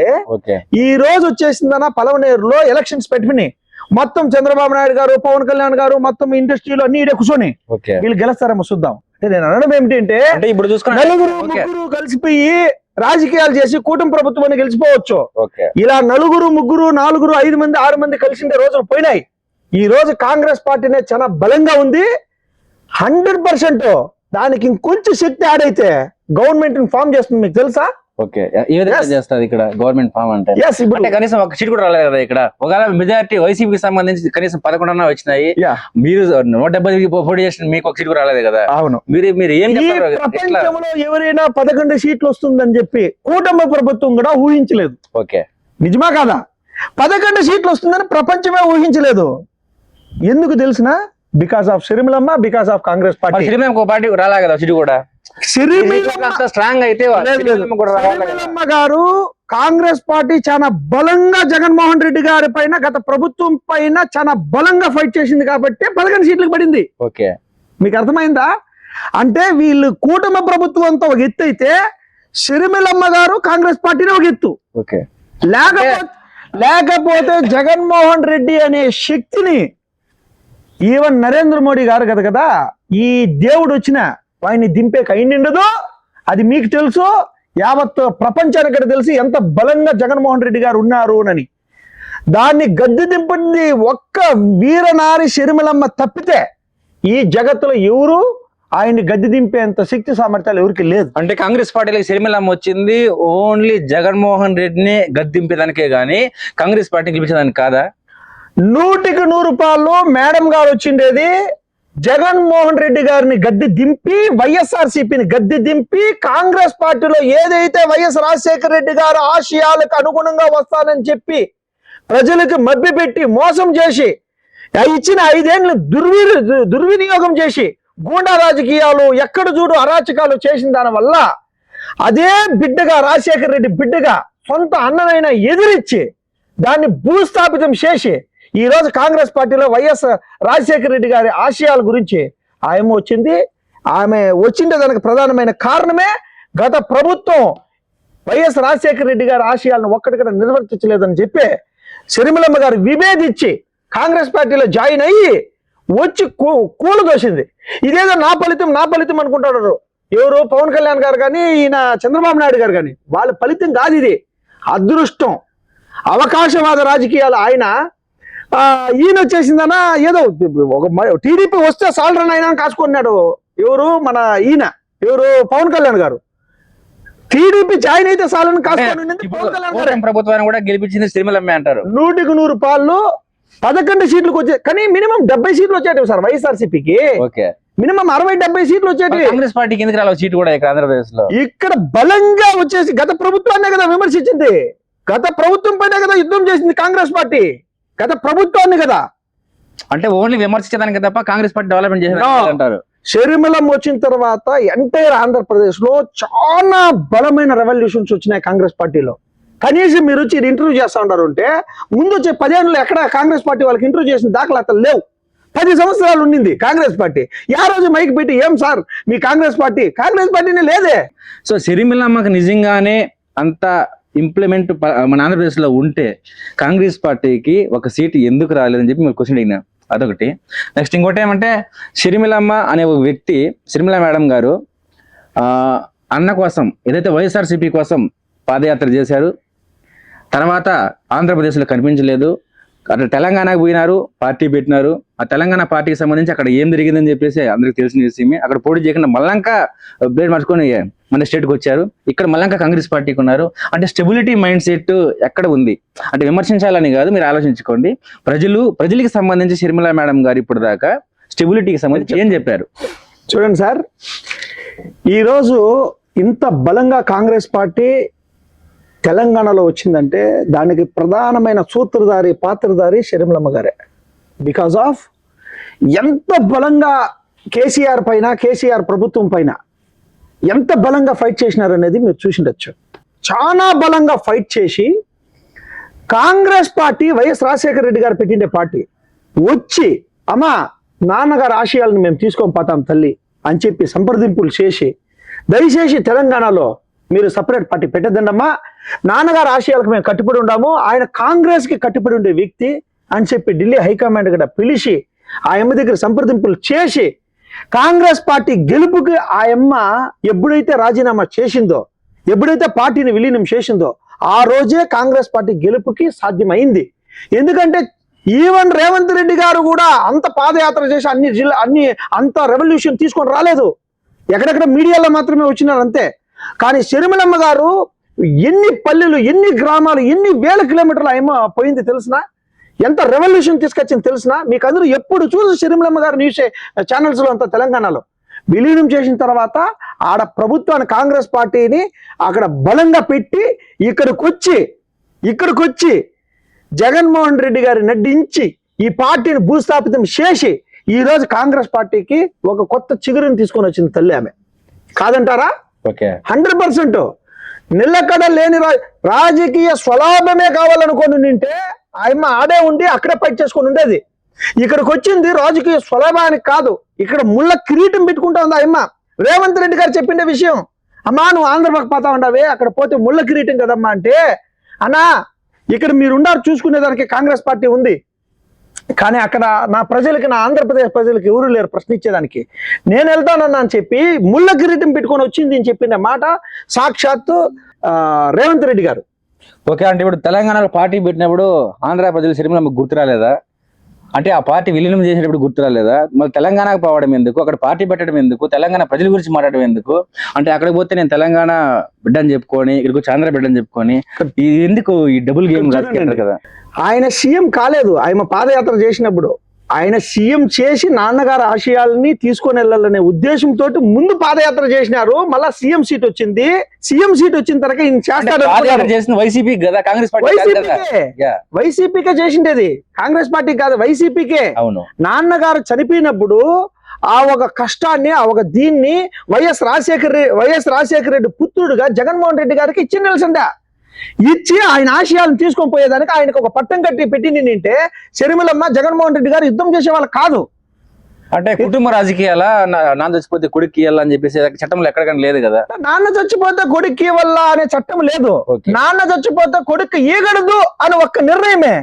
ఈ రోజు వచ్చేసిందన్న పలమనేరులో ఎలక్షన్స్ పెట్టుకుని మొత్తం చంద్రబాబు నాయుడు గారు పవన్ కళ్యాణ్ గారు మొత్తం ఇండస్ట్రీలో అన్ని ఇడే కూర్చొని వీళ్ళు గెలుస్తారేమో చూద్దాం. అంటే నేను అనడం ఏమిటంటే ఇప్పుడు ముగ్గురు కలిసిపోయి రాజకీయాలు చేసి కూటమి ప్రభుత్వాన్ని గెలిచిపోవచ్చు. ఇలా 4, 3, 4, 5 మంది 6 మంది కలిసిండే రోజులు పోయినాయి. ఈ రోజు కాంగ్రెస్ పార్టీనే చాలా బలంగా ఉంది. 100% దానికి ఇంకొంచెం శక్తి యాడ్ అయితే గవర్నమెంట్ ఫామ్ చేస్తుంది. మీకు తెలుసా? ఓకే, ఏ విధంగా చేస్తారు ఇక్కడ గవర్నమెంట్ ఫామ్ అంటే? అంటే కనీసం ఒక సీట్ కూడా రాలేదు కదా ఇక్కడ. ఒకవేళ మెజారిటీ వైసీపీకి సంబంధించి కనీసం 11 వచ్చినాయి. మీరు 170 పోటీ చేసిన మీకు ఒక సీట్ కూడా రాలేదు కదా. అవును, మీరు ఏం చెప్తారు? ప్రపంచంలో ఎవరైనా 11 సీట్లు వస్తుందని చెప్పి కూటమి ప్రభుత్వం కూడా ఊహించలేదు. ఓకే, నిజమా కాదా? 11 సీట్లు వస్తుందని ప్రపంచమే ఊహించలేదు. ఎందుకు తెలిసిన? బికాస్ ఆఫ్ సిరిమలమ్మ, బికాస్ ఆఫ్ కాంగ్రెస్ పార్టీ. సిరిమలమ్మ పార్టీ రాలే కదా సీట్ కూడా. స్ట్రాంగ్ అయితే సిరిమలమ్మ గారు కాంగ్రెస్ పార్టీ చాలా బలంగా జగన్మోహన్ రెడ్డి గారి పైన గత ప్రభుత్వం పైన చాలా బలంగా ఫైట్ చేసింది కాబట్టి 11 సీట్లకు పడింది. ఓకే, మీకు అర్థమైందా? అంటే వీళ్ళు కూటమి ప్రభుత్వంతో ఒక ఎత్తు అయితే సిరిమలమ్మ గారు కాంగ్రెస్ పార్టీని ఒక ఎత్తు. ఓకే, లేకపోతే జగన్మోహన్ రెడ్డి అనే శక్తిని ఈవెన్ నరేంద్ర మోడీ గారు కదా ఈ దేవుడు వచ్చిన ఆయన్ని దింపే కైండిండదు. అది మీకు తెలుసు, యావత్ ప్రపంచానికి తెలుసు ఎంత బలంగా జగన్మోహన్ రెడ్డి గారు ఉన్నారు అని. దాన్ని గద్దె దింపింది ఒక్క వీరనారి సిరిమలమ్మ తప్పితే ఈ జగత్తులో ఎవరు ఆయన్ని గద్దె దింపేంత శక్తి సామర్థ్యాలు ఎవరికి లేదు. అంటే కాంగ్రెస్ పార్టీకి సిరిమలమ్మ వచ్చింది ఓన్లీ జగన్మోహన్ రెడ్డిని గద్దెంపేదానికే గానీ కాంగ్రెస్ పార్టీని గెలిపించడానికి కాదా? 100కి 100 మేడం గారు వచ్చిండేది జగన్మోహన్ రెడ్డి గారిని గద్దె దింపి వైఎస్ఆర్సీపీని గద్దె దింపి కాంగ్రెస్ పార్టీలో ఏదైతే వైఎస్ రాజశేఖర రెడ్డి గారు ఆశయాలకు అనుగుణంగా వస్తానని చెప్పి ప్రజలకు మభ్యపెట్టి మోసం చేసి ఇచ్చిన 5 ఏళ్ళు దుర్వినియోగం చేసి గూండా రాజకీయాలు ఎక్కడ చూడు అరాచకాలు చేసిన దాని వల్ల అదే బిడ్డగా రాజశేఖర రెడ్డి బిడ్డగా సొంత అన్ననైనా ఎదిరించి దాన్ని భూస్థాపితం చేసి ఈ రోజు కాంగ్రెస్ పార్టీలో వైఎస్ రాజశేఖర రెడ్డి గారి ఆశయాల గురించి ఆమె వచ్చింది. ఆమె వచ్చిండే దానికి ప్రధానమైన కారణమే గత ప్రభుత్వం వైఎస్ రాజశేఖర రెడ్డి గారి ఆశయాలను ఒక్కడిక్కడ నిర్వర్తించలేదని చెప్పి సిరిమలమ్మ గారు విభేదించి కాంగ్రెస్ పార్టీలో జాయిన్ అయ్యి వచ్చి కూల దోసింది. ఇదేదో నా ఫలితం అనుకుంటారు ఎవరు? పవన్ కళ్యాణ్ గారు కానీ ఈయన చంద్రబాబు నాయుడు గారు కానీ. వాళ్ళ ఫలితం కాదు ఇది, అదృష్టం, అవకాశవాద రాజకీయాలు. ఈయన వచ్చేసిందనా ఏదో ఒక టీడీపీ వస్తే సాలరన్ అయినా కాసుకున్నాడు. ఎవరు? మన ఈయన ఎవరు? పవన్ కళ్యాణ్ గారు. టీడీపీ జాయిన్ అయితే సాలరన్ కాసుకొని ప్రభుత్వాన్ని కూడా గెలిపించింది సిరిమలమ్మే అంటారు. 100కి 100 11 సీట్లకు వచ్చే కానీ మినిమం 70 సీట్లు వచ్చేటివి సార్ వైఎస్ఆర్సీపీకి. మినిమం 60-70 సీట్లు వచ్చేటివి. కాంగ్రెస్ పార్టీకి ఎందుకు రాలేదు సీట్ కూడా ఇక్కడ ఆంధ్రప్రదేశ్ లో? ఇక్కడ బలంగా వచ్చేసి గత ప్రభుత్వాన్నే కదా విమర్శించింది. గత ప్రభుత్వం పైన కదా యుద్ధం చేసింది కాంగ్రెస్ పార్టీ. గత ప్రభుత్వాన్ని కదా అంటే ఓన్లీ విమర్శించడానికి తప్ప కాంగ్రెస్ పార్టీ డెవలప్మెంట్ చేసేది అంటారు. షర్మిలమ్మ వచ్చిన తర్వాత ఎంటైర్ ఆంధ్రప్రదేశ్ లో చాలా బలమైన రెవల్యూషన్స్ వచ్చినాయి కాంగ్రెస్ పార్టీలో. కనీసం మీరు వచ్చి ఇంటర్వ్యూ చేస్తా ఉంటారు అంటే ముందు వచ్చే 10 ఏళ్ళు ఎక్కడ కాంగ్రెస్ పార్టీ వాళ్ళకి ఇంటర్వ్యూ చేసిన దాఖలాతలు లేవు. 10 సంవత్సరాలు ఉండింది కాంగ్రెస్ పార్టీ. ఆ రోజు మైక్ పెట్టి ఏం సార్ మీ కాంగ్రెస్ పార్టీనే లేదే. సో షర్మిలమ్మకి నిజంగానే అంత ఇంప్లిమెంట్ మన ఆంధ్రప్రదేశ్ లో ఉంటే కాంగ్రెస్ పార్టీకి ఒక సీటు ఎందుకు రాలేదని చెప్పి మీరు క్వశ్చన్ అడిగినా, అదొకటి. నెక్స్ట్ ఇంకోటి ఏమంటే షర్మిలమ్మ అనే ఒక వ్యక్తి, షర్మిల మేడం గారు అన్న కోసం ఏదైతే వైఎస్ఆర్సీపీ కోసం పాదయాత్ర చేశారు, తర్వాత ఆంధ్రప్రదేశ్లో కనిపించలేదు, అక్కడ తెలంగాణకు పోయినారు, పార్టీ పెట్టినారు. ఆ తెలంగాణ పార్టీకి సంబంధించి అక్కడ ఏం జరిగిందని చెప్పేసి అందరికి తెలిసిన విషయమే. అక్కడ పోటీ చేయకుండా మళ్ళంకా బ్లేడ్ మార్చుకొని మన స్టేట్కి వచ్చారు. ఇక్కడ మళ్ళంకా కాంగ్రెస్ పార్టీకి ఉన్నారు. అంటే స్టెబిలిటీ మైండ్ సెట్ ఎక్కడ ఉంది అంటే విమర్శించాలని కాదు, మీరు ఆలోచించుకోండి. ప్రజలకి సంబంధించి షర్మిల మేడం గారు ఇప్పుడు దాకా స్టెబిలిటీకి సంబంధించి ఏం చెప్పారు చూడండి సార్. ఈరోజు ఇంత బలంగా కాంగ్రెస్ పార్టీ తెలంగాణలో వచ్చిందంటే దానికి ప్రధానమైన పాత్రధారి షర్మిలమ్మ గారే. బికాజ్ ఆఫ్ ఎంత బలంగా కేసీఆర్ పైన, కేసీఆర్ ప్రభుత్వం పైన ఎంత బలంగా ఫైట్ చేసినారనేది మీరు చూసిండొచ్చు. చాలా బలంగా ఫైట్ చేసి కాంగ్రెస్ పార్టీ వైఎస్ రాజశేఖర రెడ్డి గారు పెట్టిండే పార్టీ వచ్చి అమ్మా నాన్నగారు ఆశయాలను మేము తీసుకొని పోతాం తల్లి అని చెప్పి సంప్రదింపులు చేసి దయచేసి తెలంగాణలో మీరు సపరేట్ పార్టీ పెట్టద్దండమ్మా, నాన్నగారు ఆశయాలకు మేము కట్టుబడి ఉండాము, ఆయన కాంగ్రెస్కి కట్టుబడి ఉండే వ్యక్తి అని చెప్పి ఢిల్లీ హైకమాండ్ కూడా పిలిచి ఆ అమ్మ దగ్గర సంప్రదింపులు చేసి కాంగ్రెస్ పార్టీ గెలుపుకి ఆ అమ్మ ఎప్పుడైతే రాజీనామా చేసిందో, ఎప్పుడైతే పార్టీని విలీనం చేసిందో ఆ రోజే కాంగ్రెస్ పార్టీ గెలుపుకి సాధ్యమైంది. ఎందుకంటే ఈవెన్ రేవంత్ రెడ్డి గారు కూడా అంత పాదయాత్ర చేసి అంత రెవల్యూషన్ తీసుకొని రాలేదు. ఎక్కడెక్కడ మీడియాలో మాత్రమే వచ్చినారు అంతే. కానీ షర్మిలమ్మ గారు ఎన్ని పల్లెలు, ఎన్ని గ్రామాలు, ఎన్ని వేల కిలోమీటర్లు ఆయమ్మ పోయింది తెలిసినా, ఎంత రెవల్యూషన్ తీసుకొచ్చింది తెలిసినా. మీకు అందరూ ఎప్పుడు చూసి షర్మిలమ్మ గారు న్యూస్ ఛానల్స్ లో అంతా తెలంగాణలో విలీనం చేసిన తర్వాత ఆడ ప్రభుత్వాన్ని కాంగ్రెస్ పార్టీని అక్కడ బలంగా పెట్టి ఇక్కడికి వచ్చి జగన్మోహన్ రెడ్డి గారి నడ్డించి ఈ పార్టీని భూస్థాపితం చేసి ఈ రోజు కాంగ్రెస్ పార్టీకి ఒక కొత్త చిగురుని తీసుకొని వచ్చింది తల్లి ఆమె. కాదంటారా? 100%. నిలకడ లేని రాజకీయ స్వలాభమే కావాలనుకొని నింటే ఆయమ్మ ఆడే ఉండి అక్కడే ఫైట్ చేసుకొని ఉండేది. ఇక్కడికి వచ్చింది రాజకీయ స్వలాభానికి కాదు, ఇక్కడ ముళ్ళ కిరీటం పెట్టుకుంటా ఉంది ఆయమ్మ. రేవంత్ రెడ్డి గారు చెప్పిండే విషయం, అమ్మా నువ్వు ఆంధ్రప్రదేశ్ పోతా ఉండవే, అక్కడ పోతే ముళ్ళ కిరీటం కదమ్మా అంటే, అన్నా ఇక్కడ మీరుండారు చూసుకునేదానికి కాంగ్రెస్ పార్టీ ఉంది, కానీ అక్కడ నా ఆంధ్రప్రదేశ్ ప్రజలకు ఎవరు లేరు ప్రశ్నించేదానికి, నేను వెళ్తానన్నా అని చెప్పి ముళ్ళ కిరీటం పెట్టుకొని వచ్చింది అని చెప్పిన మాట సాక్షాత్తు రేవంత్ రెడ్డి గారు. ఓకే, అంటే ఇప్పుడు తెలంగాణలో పార్టీ పెట్టినప్పుడు ఆంధ్ర ప్రజలు షర్మిలమ్మ గుర్తు రాలేదా? అంటే ఆ పార్టీ విలీనం చేసేటప్పుడు గుర్తు రాలేదా? మరి తెలంగాణకు పోవడం ఎందుకు, అక్కడ పార్టీ పెట్టడం ఎందుకు, తెలంగాణ ప్రజల గురించి మాట్లాడడం ఎందుకు? అంటే అక్కడికి పోతే నేను తెలంగాణ బిడ్డని చెప్పుకొని, ఇక్కడికి వచ్చి ఆంధ్ర బిడ్డని చెప్పుకొని ఎందుకు ఈ డబుల్ గేమ్ కదా? ఆయన సీఎం కాలేదు, ఆయన పాదయాత్ర చేసినప్పుడు ఆయన సీఎం చేసి నాన్నగారి ఆశయాలని తీసుకొని వెళ్ళాలనే ఉద్దేశంతో ముందు పాదయాత్ర చేసినారు. మళ్ళా సీఎం సీట్ వచ్చింది. సీఎం సీట్ వచ్చిన తర్వాత ఈయన చేస్తాడు. వైసీపీ కదా, కాంగ్రెస్ వైసీపీకే చేసిండేది, కాంగ్రెస్ పార్టీ కాదు, వైసీపీకే. అవును. నాన్నగారు చనిపోయినప్పుడు ఆ ఒక కష్టాన్ని, ఆ ఒక దీన్ని వైఎస్ రాజశేఖర రెడ్డి పుత్రుడుగా జగన్మోహన్ రెడ్డి గారికి ఇచ్చిండాల్సిందా, ఇచ్చి ఆయన ఆశయాలను తీసుకొని పోయేదానికి ఆయనకు ఒక పట్టం కట్టి పెట్టింది నింటే షర్మిలమ్మ జగన్మోహన్ రెడ్డి గారు యుద్ధం చేసే వాళ్ళు కాదు. అంటే కుటుంబ రాజకీయాల నాన్న చచ్చిపోతే కొడుకు ఇవ్వాలని చెప్పేసి చట్టంలో ఎక్కడికైనా లేదు కదా. నాన్న చచ్చిపోతే కొడుకు ఇవ్వాలా అనే చట్టం లేదు. నాన్న చచ్చిపోతే కొడుకు ఇవ్వకూడదు అని ఒక్క నిర్ణయమే.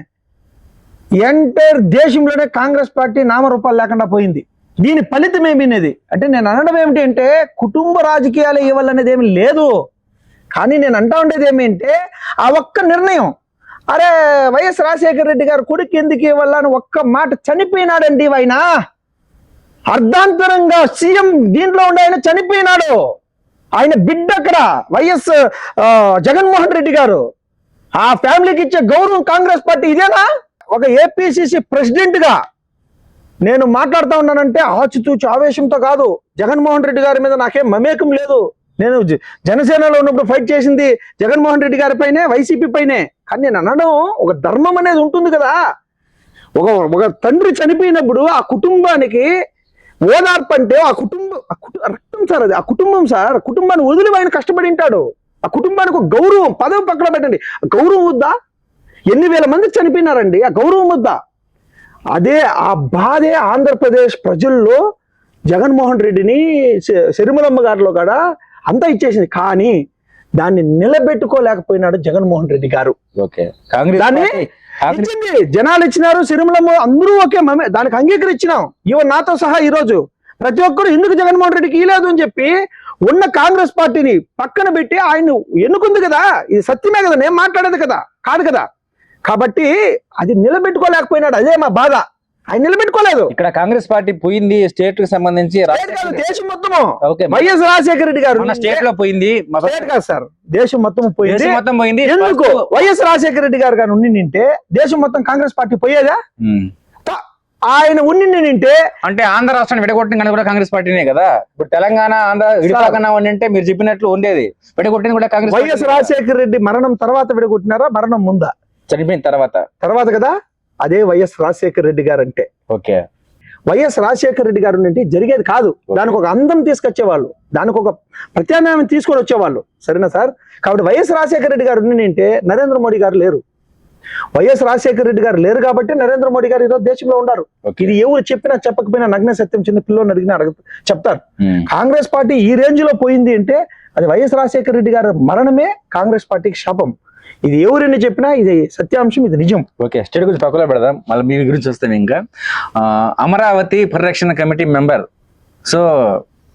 ఎంటైర్ దేశంలోనే కాంగ్రెస్ పార్టీ నామరూపాలు లేకుండా పోయింది. దీని ఫలితం ఏమినేది అంటే, నేను అనడం ఏమిటి అంటే కుటుంబ రాజకీయాలు ఇవ్వాలనేది ఏమి లేదు. కానీ నేను అంటా ఉండేది ఏమిటంటే ఆ ఒక్క నిర్ణయం, అరే వైఎస్ రాజశేఖర రెడ్డి గారు కొడుకు ఎందుకు ఇవ్వాలని ఒక్క మాట చనిపోయినాడండి. ఆయన అర్ధాంతరంగా సీఎం దీంట్లో ఉండి ఆయన చనిపోయినాడు. ఆయన బిడ్డ అక్కడ వైఎస్ జగన్మోహన్ రెడ్డి గారు, ఆ ఫ్యామిలీకి ఇచ్చే గౌరవం కాంగ్రెస్ పార్టీ ఇదేనా? ఒక ఏపీసీసీ ప్రెసిడెంట్ గా నేను మాట్లాడుతూ ఉన్నానంటే ఆచితూచి ఆవేశంతో కాదు. జగన్మోహన్ రెడ్డి గారి మీద నాకేం మమేకం లేదు. నేను జనసేనలో ఉన్నప్పుడు ఫైట్ చేసింది జగన్మోహన్ రెడ్డి గారి పైనే, వైసీపీ పైనే. కానీ నేను అనడం ఒక ధర్మం అనేది ఉంటుంది కదా. ఒక తండ్రి చనిపోయినప్పుడు ఆ కుటుంబానికి ఓదార్పు అంటే రక్తం సార్, అది ఆ కుటుంబం సార్, కుటుంబాన్ని వదిలి ఆయన కష్టపడి ఉంటాడు. ఆ కుటుంబానికి ఒక గౌరవం, పదవి పక్కన పెట్టండి, గౌరవం వద్దా? ఎన్ని వేల మంది చనిపోయినారండి, ఆ గౌరవం వద్దా? అదే ఆ బాధే ఆంధ్రప్రదేశ్ ప్రజల్లో జగన్మోహన్ రెడ్డిని సిరిమలమ్మ గారిలో కూడా అంతా ఇచ్చేసింది. కానీ దాన్ని నిలబెట్టుకోలేకపోయినాడు జగన్మోహన్ రెడ్డి గారు. ఓకే, కాంగ్రెస్ దాన్ని ఇచ్చింది, జనాలు ఇచ్చినారు, సిరిమలమ్మ అందరూ ఓకే, దానికి అంగీకరించినాం. ఈవెన్ నాతో సహా ఈ రోజు ప్రతి ఒక్కరు ఎందుకు జగన్మోహన్ రెడ్డికి ఇలేదు అని చెప్పి ఉన్న కాంగ్రెస్ పార్టీని పక్కన పెట్టి ఆయన ఎన్నుకుంది కదా, ఇది సత్యమే కదా, నేను మాట్లాడేది కదా, కాదు కదా. కాబట్టి అది నిలబెట్టుకోలేకపోయినాడు, అదే మా బాధ. ఆయన నిలబెట్టుకోలేదు. ఇక్కడ కాంగ్రెస్ పార్టీ పోయింది స్టేట్ కి సంబంధించి, దేశం మొత్తము. ఓకే, వైఎస్ రాజశేఖర రెడ్డి గారు స్టేట్ లో పోయింది, స్టేట్ కాదు సార్, దేశం మొత్తం పోయింది. దేశం మొత్తం పోయింది. ఎందుకు? వైఎస్ రాజశేఖర రెడ్డి గారు కానీ ఉండింటే దేశం మొత్తం కాంగ్రెస్ పార్టీ పోయేదా? ఆయన ఉండింటే అంటే ఆంధ్ర రాష్ట్రాన్ని విడగొట్టిన కానీ కూడా కాంగ్రెస్ పార్టీనే కదా. ఇప్పుడు తెలంగాణ ఆంధ్ర విడిపోకన్నా ఉండింటే మీరు చెప్పినట్లు ఉండేది, విడగొట్టింది కూడా కాంగ్రెస్. వైఎస్ రాజశేఖర రెడ్డి మరణం తర్వాత విడగొట్టినారా, మరణం ముందా? చనిపోయిన తర్వాత కదా. అదే వైఎస్ రాజశేఖర రెడ్డి గారు అంటే. ఓకే, వైఎస్ రాజశేఖర రెడ్డి గారు అంటే జరిగేది కాదు, దానికి ఒక అందం తీసుకొచ్చేవాళ్ళు, దానికి ఒక ప్రత్యామ్నాయం తీసుకొని వచ్చేవాళ్ళు. సరేనా సార్? కాబట్టి వైఎస్ రాజశేఖర రెడ్డి గారు ఉండింటే నరేంద్ర మోడీ గారు లేరు. వైఎస్ రాజశేఖర రెడ్డి గారు లేరు కాబట్టి నరేంద్ర మోడీ గారు ఈరోజు దేశంలో ఉన్నారు. ఇది ఎవరు చెప్పినా చెప్పకపోయినా నగ్న సత్యం, చిన్న పిల్లల్ని అడిగినా చెప్తారు. కాంగ్రెస్ పార్టీ ఈ రేంజ్ లో పోయింది అంటే అది వైఎస్ రాజశేఖర రెడ్డి గారి మరణమే కాంగ్రెస్ పార్టీకి శాపం. ఇది ఎవరిని చెప్పినా ఇది సత్యాంశం, ఇది నిజం. ఓకే, స్టేట్ గురించి పక్కలో పెడదాం, మళ్ళీ మీ గురించి వస్తాం. ఇంకా అమరావతి పరిరక్షణ కమిటీ మెంబర్. సో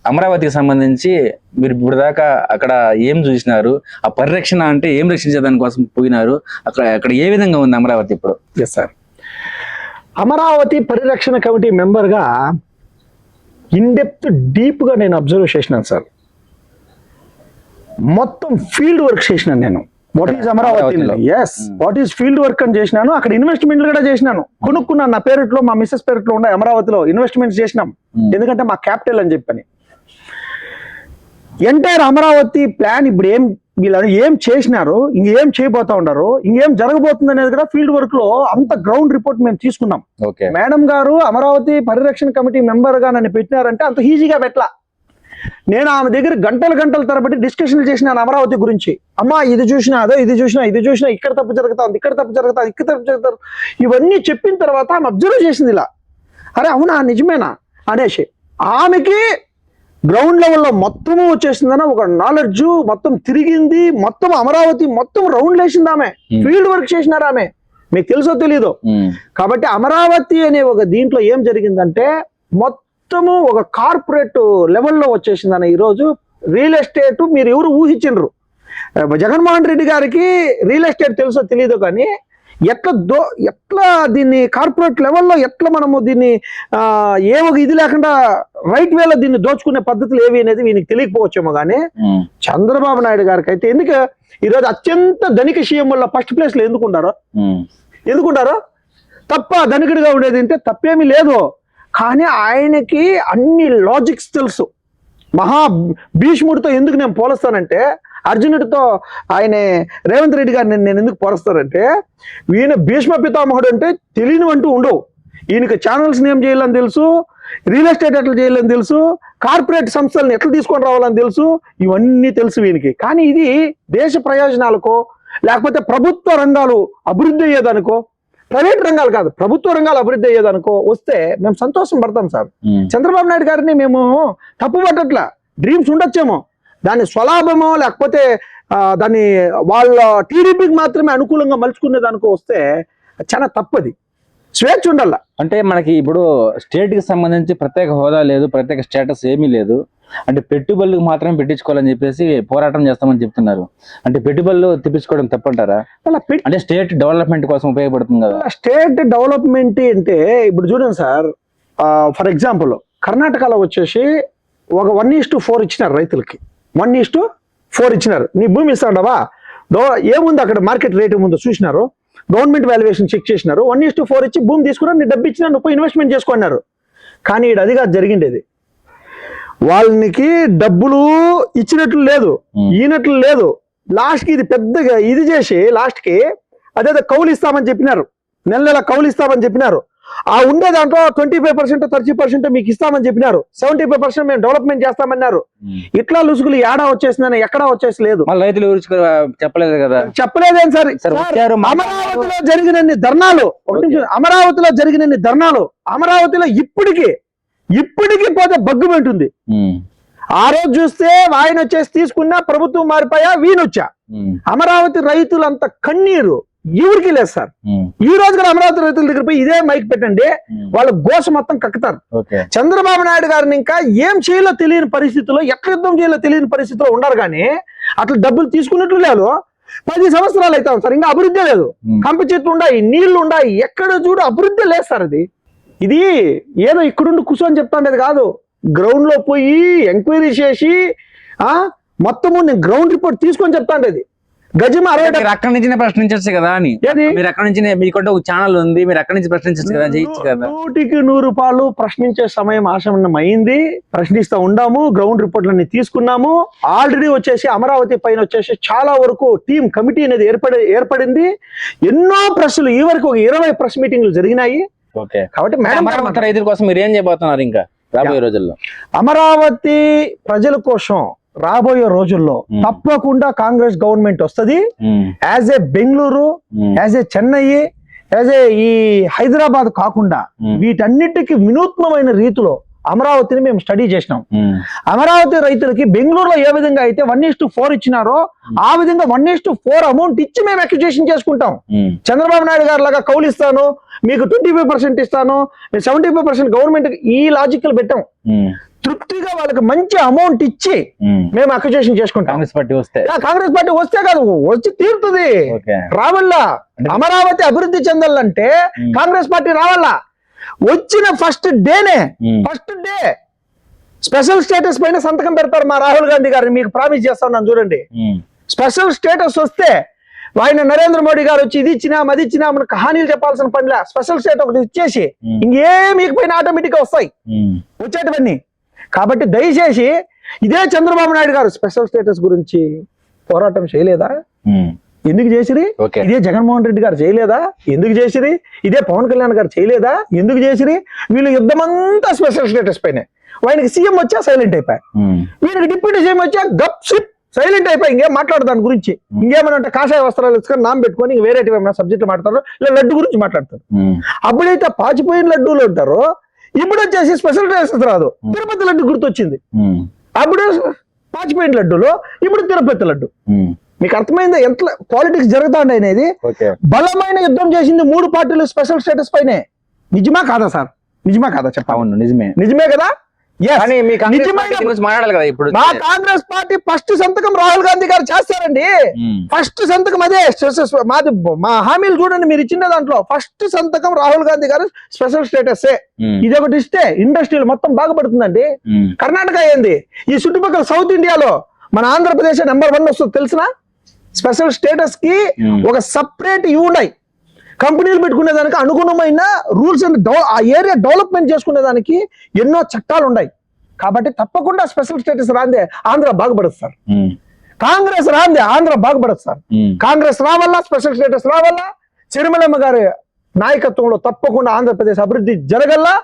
అమరావతికి సంబంధించి మీరు ఇప్పుడు దాకా అక్కడ ఏం చూసినారు? ఆ పరిరక్షణ అంటే ఏం రక్షించేదాని కోసం పోయినారు? అక్కడ ఏ విధంగా ఉంది అమరావతి ఇప్పుడు? ఎస్ సార్, అమరావతి పరిరక్షణ కమిటీ మెంబర్ గా ఇన్డెప్త్ డీప్ గా నేను అబ్జర్వ్ చేసినాను సార్. మొత్తం ఫీల్డ్ వర్క్ చేసినాను నేను. What is Amaravati? Yes, what is field work అని చేసినాను. అక్కడ ఇన్వెస్ట్మెంట్లు కూడా చేసినాను, కొనుక్కున్నాను. నా పేరుట్లో, మా మిస్సెస్ పేరుట్లో ఉన్నాయి అమరావతిలో ఇన్వెస్ట్మెంట్స్ చేసినాం, ఎందుకంటే మా క్యాపిటల్ అని చెప్పని. ఎంటైర్ అమరావతి ప్లాన్ ఇప్పుడు వీళ్ళు ఏం చేసినారు, ఇంకేం చేయబోతా ఉన్నారు, ఇంకేం జరగబోతుంది అనేది కూడా ఫీల్డ్ వర్క్ లో అంత గ్రౌండ్ రిపోర్ట్ మేము తీసుకున్నాం. మేడం గారు అమరావతి పరిరక్షణ కమిటీ మెంబర్ గా నన్ను పెట్టినారంటే అంత ఈజీగా పెట్టలా. నేను ఆమె దగ్గర గంటల తరబడి డిస్కషన్లు చేసినాను అమరావతి గురించి. అమ్మా ఇది చూసినా, అదో ఇది చూసినా, ఇక్కడ తప్పు జరుగుతుంది, ఇక్కడ తప్పు జరుగుతుంది, ఇవన్నీ చెప్పిన తర్వాత ఆమె అబ్జర్వ్ చేసింది ఇలా, అరే అవునా నిజమేనా అనేసి. ఆమెకి గ్రౌండ్ లెవెల్లో మొత్తము వచ్చేసిందని ఒక నాలెడ్జ్, మొత్తం తిరిగింది, మొత్తం అమరావతి మొత్తం రౌండ్ వేసింది ఆమె, ఫీల్డ్ వర్క్ చేసినారు ఆమె. మీకు తెలుసో తెలీదో. కాబట్టి అమరావతి అనే ఒక దీంట్లో ఏం జరిగిందంటే మొత్తము ఒక కార్పొరేట్ లెవెల్లో వచ్చేసిందని. ఈరోజు రియల్ ఎస్టేట్ మీరు ఎవరు ఊహించరు. జగన్మోహన్ రెడ్డి గారికి రియల్ ఎస్టేట్ తెలుసో తెలీదు, కానీ ఎట్లా దీన్ని కార్పొరేట్ లెవెల్లో ఎట్లా మనము దీన్ని ఏ ఒక ఇది లేకుండా రైట్ వేలో దీన్ని దోచుకునే పద్ధతులు ఏవి అనేది వీనికి తెలియకపోవచ్చేమో, కానీ చంద్రబాబు నాయుడు గారికి అయితే ఎందుకు ఈరోజు అత్యంత ధనిక సీఎం వల్ల ఫస్ట్ ప్లేస్ లో ఎందుకుంటారో తప్ప ధనికుడిగా ఉండేది అంటే తప్పేమీ లేదు. కానీ ఆయనకి అన్ని లాజిక్స్ తెలుసు. మహా భీష్ముడితో ఎందుకు నేను పోలుస్తానంటే, అర్జునుడితో ఆయన రేవంత్ రెడ్డి గారిని నేను ఎందుకు పోలుస్తానంటే, ఈయన భీష్మ పితామహుడు అంటే తెలియని అంటూ ఉండవు. ఈయనకి ఛానల్స్ ఏం చేయాలని తెలుసు, రియల్ ఎస్టేట్ ఎట్లా చేయాలని తెలుసు, కార్పొరేట్ సంస్థలను ఎట్లా తీసుకొని రావాలని తెలుసు, ఇవన్నీ తెలుసు వీనికి. కానీ ఇది దేశ ప్రయోజనాలకో లేకపోతే ప్రభుత్వ రంగాలు అభివృద్ధి అయ్యేదానికో, ప్రైవేట్ రంగాలు కాదు ప్రభుత్వ రంగాలు అభివృద్ధి అయ్యేదానికో వస్తే మేము సంతోషం పడతాం సార్. చంద్రబాబు నాయుడు గారిని మేము తప్పు పట్టట్లా, డ్రీమ్స్ ఉండొచ్చేమో, దాని స్వలాభమో లేకపోతే దాన్ని వాళ్ళ టీడీపీకి మాత్రమే అనుకూలంగా మలుచుకునే దానికో వస్తే చాలా తప్పది. స్వేచ్ఛ ఉండాల. అంటే మనకి ఇప్పుడు స్టేట్ కి సంబంధించి ప్రత్యేక హోదా లేదు, ప్రత్యేక స్టేటస్ ఏమీ లేదు. అంటే పెట్టుబడులకు మాత్రమే పెట్టించుకోవాలని చెప్పేసి పోరాటం చేస్తామని చెప్తున్నారు. అంటే పెట్టుబడులు తెప్పించుకోవడం తప్పంటారా? అంటే స్టేట్ డెవలప్మెంట్ కోసం ఉపయోగపడుతుంది కదా. స్టేట్ డెవలప్మెంట్ అంటే ఇప్పుడు చూడండి సార్, ఫర్ ఎగ్జాంపుల్ కర్ణాటకలో వచ్చేసి ఒక 1:4 ఇచ్చినారు రైతులకి, 1:4 ఇచ్చినారు. నీ భూమి ఇస్తాడవా, ఏముంది అక్కడ మార్కెట్ రేట్ ఏముందో చూసినారు, గవర్నమెంట్ వాల్యుయేషన్ చెక్ చేసినారు, 1:4 ఇచ్చి భూమి తీసుకున్నారు, నీ డబ్బు ఇచ్చినా నువ్వు ఇన్వెస్ట్మెంట్ చేసుకున్నారు. కానీ ఇక్కడ అది కాదు జరిగిండేది. వాళ్ళకి డబ్బులు ఇచ్చినట్లు లేదు, ఈనట్లు లేదు. లాస్ట్కి ఇది పెద్దగా ఇది చేసి లాస్ట్కి అదేదో కౌలు ఇస్తామని చెప్పినారు, నెల కౌలు ఇస్తామని చెప్పినారు. ఆ ఉండే దాంట్లో 25% 30% మీకు ఇస్తామని చెప్పినారు, 75% మేము డెవలప్మెంట్ చేస్తామన్నారు. ఇట్లా లుసుగులు ఏడా వచ్చేసిందని ఎక్కడా వచ్చేసి లేదు. మళ్ళీ రైతుల గురించి చెప్పలేదు కదా. చెప్పలేదేం సార్? సార్ వచ్చారు, అమరావతిలో జరిగినన్ని ధర్నాలు, అమరావతిలో జరిగినన్ని ధర్నాలు, అమరావతిలో ఇప్పటికీ పోతే బగ్గు పెంటుంది. ఆ రోజు చూస్తే ఆయన వచ్చేసి తీసుకున్నా, ప్రభుత్వం మారిపోయా, వీనొచ్చా. అమరావతి రైతులంత కన్నీరు ఎవరికి లేదు సార్. ఈ రోజు కూడా అమరావతి రైతుల దగ్గర పోయి ఇదే మైక్ పెట్టండి, వాళ్ళ గోస మొత్తం కక్కుతారు. చంద్రబాబు నాయుడు గారిని ఇంకా ఏం చేయాలో తెలియని పరిస్థితుల్లో, ఎట్లా యుద్ధం చేయాలో తెలియని పరిస్థితిలో ఉన్నారు. కానీ అట్లా డబ్బులు తీసుకున్నట్లు లేదు. 10 సంవత్సరాలు అవుతాం సార్, ఇంకా అభివృద్ధి లేదు. కంప చెట్లు ఉన్నాయి, నీళ్లు ఉన్నాయి, ఎక్కడ చూడు అభివృద్ధి లేదు సార్. ఇది ఏదో ఇక్కడుండి కూర్చొని చెప్తాండేది కాదు. గ్రౌండ్ లో పోయి ఎంక్వైరీ చేసి మొత్తము నేను గ్రౌండ్ రిపోర్ట్ తీసుకొని చెప్తాండేది. గజం 60 అక్కడి నుంచి ప్రశ్నించచ్చు కదా అని. మీరు అక్కడి నుంచి, మీకంటే ఒక ఛానల్ ఉంది, మీరు అక్కడి నుంచి ప్రశ్నించచ్చు కదా, చేయొచ్చు కదా. 100% ప్రశ్నించే సమయం ఆసన్నం అయింది. ప్రశ్నిస్తూ ఉండాము, గ్రౌండ్ రిపోర్ట్లన్నీ తీసుకున్నాము. ఆల్రెడీ వచ్చేసి అమరావతి పైన వచ్చేసి చాలా వరకు టీం కమిటీ అనేది ఏర్పడింది. ఎన్నో ప్రెస్లు, ఈ వరకు ఒక 20 ప్రెస్ మీటింగ్లు జరిగినాయి. కాబట్టి అమరావతి రైతుల కోసం మీరు ఏం చేయబోతున్నారు ఇంకా రాబోయే రోజుల్లో? అమరావతి ప్రజల కోసం రాబోయే రోజుల్లో తప్పకుండా కాంగ్రెస్ గవర్నమెంట్ వస్తుంది. As a Bengaluru, as a Chennai, as a ఈ హైదరాబాద్ కాకుండా వీటన్నిటికీ వినూత్నమైన రీతిలో అమరావతిని మేము స్టడీ చేసినాం. అమరావతి రైతులకి బెంగళూరులో ఏ విధంగా అయితే 1:4 ఇచ్చినారో ఆ విధంగా 1:4 అమౌంట్ ఇచ్చి మేము అక్విజిషన్ చేసుకుంటాం. చంద్రబాబు నాయుడు గారు లాగా కౌలు ఇస్తాను, మీకు 25% ఇస్తాను, 75% గవర్నమెంట్, ఈ లాజికల్ పెట్టాం. తృప్తిగా వాళ్ళకి మంచి అమౌంట్ ఇచ్చి మేము అక్విజిషన్ చేసుకుంటాం. కాంగ్రెస్ పార్టీ వస్తే కాదు, వచ్చి తీరుతుంది. రావాలా అమరావతి అభివృద్ధి చెందాలంటే కాంగ్రెస్ పార్టీ రావాలా. వచ్చిన ఫస్ట్ డే స్పెషల్ స్టేటస్ పైన సంతకం పెడతారు మా రాహుల్ గాంధీ గారిని, మీకు ప్రామిస్ చేస్తాను చూడండి. స్పెషల్ స్టేటస్ వస్తే ఆయన నరేంద్ర మోడీ గారు వచ్చి ఇది ఇచ్చినా అది ఇచ్చినా మనకు హానీలు చెప్పాల్సిన పనిలే. స్పెషల్ స్టేటస్ ఒకటి ఇచ్చేసి ఇంకేమి పైన ఆటోమేటిక్ గా వస్తాయి వచ్చేటవన్నీ. కాబట్టి దయచేసి ఇదే చంద్రబాబు నాయుడు గారు స్పెషల్ స్టేటస్ గురించి పోరాటం చేయలేదా? ఎందుకు చేసిరి? ఇదే జగన్మోహన్ రెడ్డి గారు చేయలేదా? ఎందుకు చేసిరి? ఇదే పవన్ కళ్యాణ్ గారు చేయలేదా? ఎందుకు చేసిరి? వీళ్ళు యుద్ధమంతా స్పెషల్ స్టేటస్ పైన. ఆయనకి సీఎం వచ్చా సైలెంట్ అయిపోయా, వీళ్ళకి డిప్యూటీ సీఎం వచ్చా గప్ షిప్ సైలెంట్ అయిపోయి ఇంకేం మాట్లాడదు దాని గురించి. ఇంకేమన్నా కాషాయ వస్త్రాలు వేసుకొని నామ పెట్టుకొని ఇంక వేరే ఏమైనా సబ్జెక్టులు మాట్లాడతారు, ఇలా లడ్డు గురించి మాట్లాడతారు. అప్పుడైతే పాచిపోయిన లడ్డూలు ఉంటారో, ఇప్పుడు వచ్చేసి స్పెషల్ స్టేటస్ రాదు. తిరుపతి లడ్డు గుర్తొచ్చింది, అప్పుడు పాచిపోయిన లడ్డూలో ఇప్పుడు తిరుపతి లడ్డు. మీకు అర్థమైందా ఎంత పాలిటిక్స్ జరుగుతాండి అనేది? బలమైన యుద్ధం చేసింది 3 పార్టీలు స్పెషల్ స్టేటస్ పైనే. నిజమా కాదా సార్? నిజమా కాదా చెప్పండి. నిజమే కదా. మాట్లాడాలి కదా. ఇప్పుడు మా కాంగ్రెస్ పార్టీ ఫస్ట్ సంతకం రాహుల్ గాంధీ గారు చేస్తారండి. ఫస్ట్ సంతకం అదే మాది. మా హామీలు చూడండి, మీరు ఇచ్చిన దాంట్లో ఫస్ట్ సంతకం రాహుల్ గాంధీ గారు స్పెషల్ స్టేటస్. ఇది ఒకటి ఇస్తే ఇండస్ట్రీలు మొత్తం బాగుపడుతుందండి. కర్ణాటక అయింది, ఈ చుట్టుపక్కల సౌత్ ఇండియాలో మన ఆంధ్రప్రదేశ్ నెంబర్ 1 వస్తుంది తెలిసిన. స్పెషల్ స్టేటస్ కి ఒక సపరేట్ ఇవి ఉన్నాయి, కంపెనీలు పెట్టుకునే దానికి అనుగుణమైన రూల్స్ అండ్ ఆ ఏరియా డెవలప్మెంట్ చేసుకునే దానికి ఎన్నో చట్టాలు ఉన్నాయి. కాబట్టి తప్పకుండా స్పెషల్ స్టేటస్ రాందే ఆంధ్ర బాగుపడుతుంది. కాంగ్రెస్ రాందే ఆంధ్ర బాగుపడుతుంది. కాంగ్రెస్ రావాలా, స్పెషల్ స్టేటస్ రావాలా. చిరుమలమ్మ గారి నాయకత్వంలో తప్పకుండా ఆంధ్రప్రదేశ్ అభివృద్ధి జరగల్లా.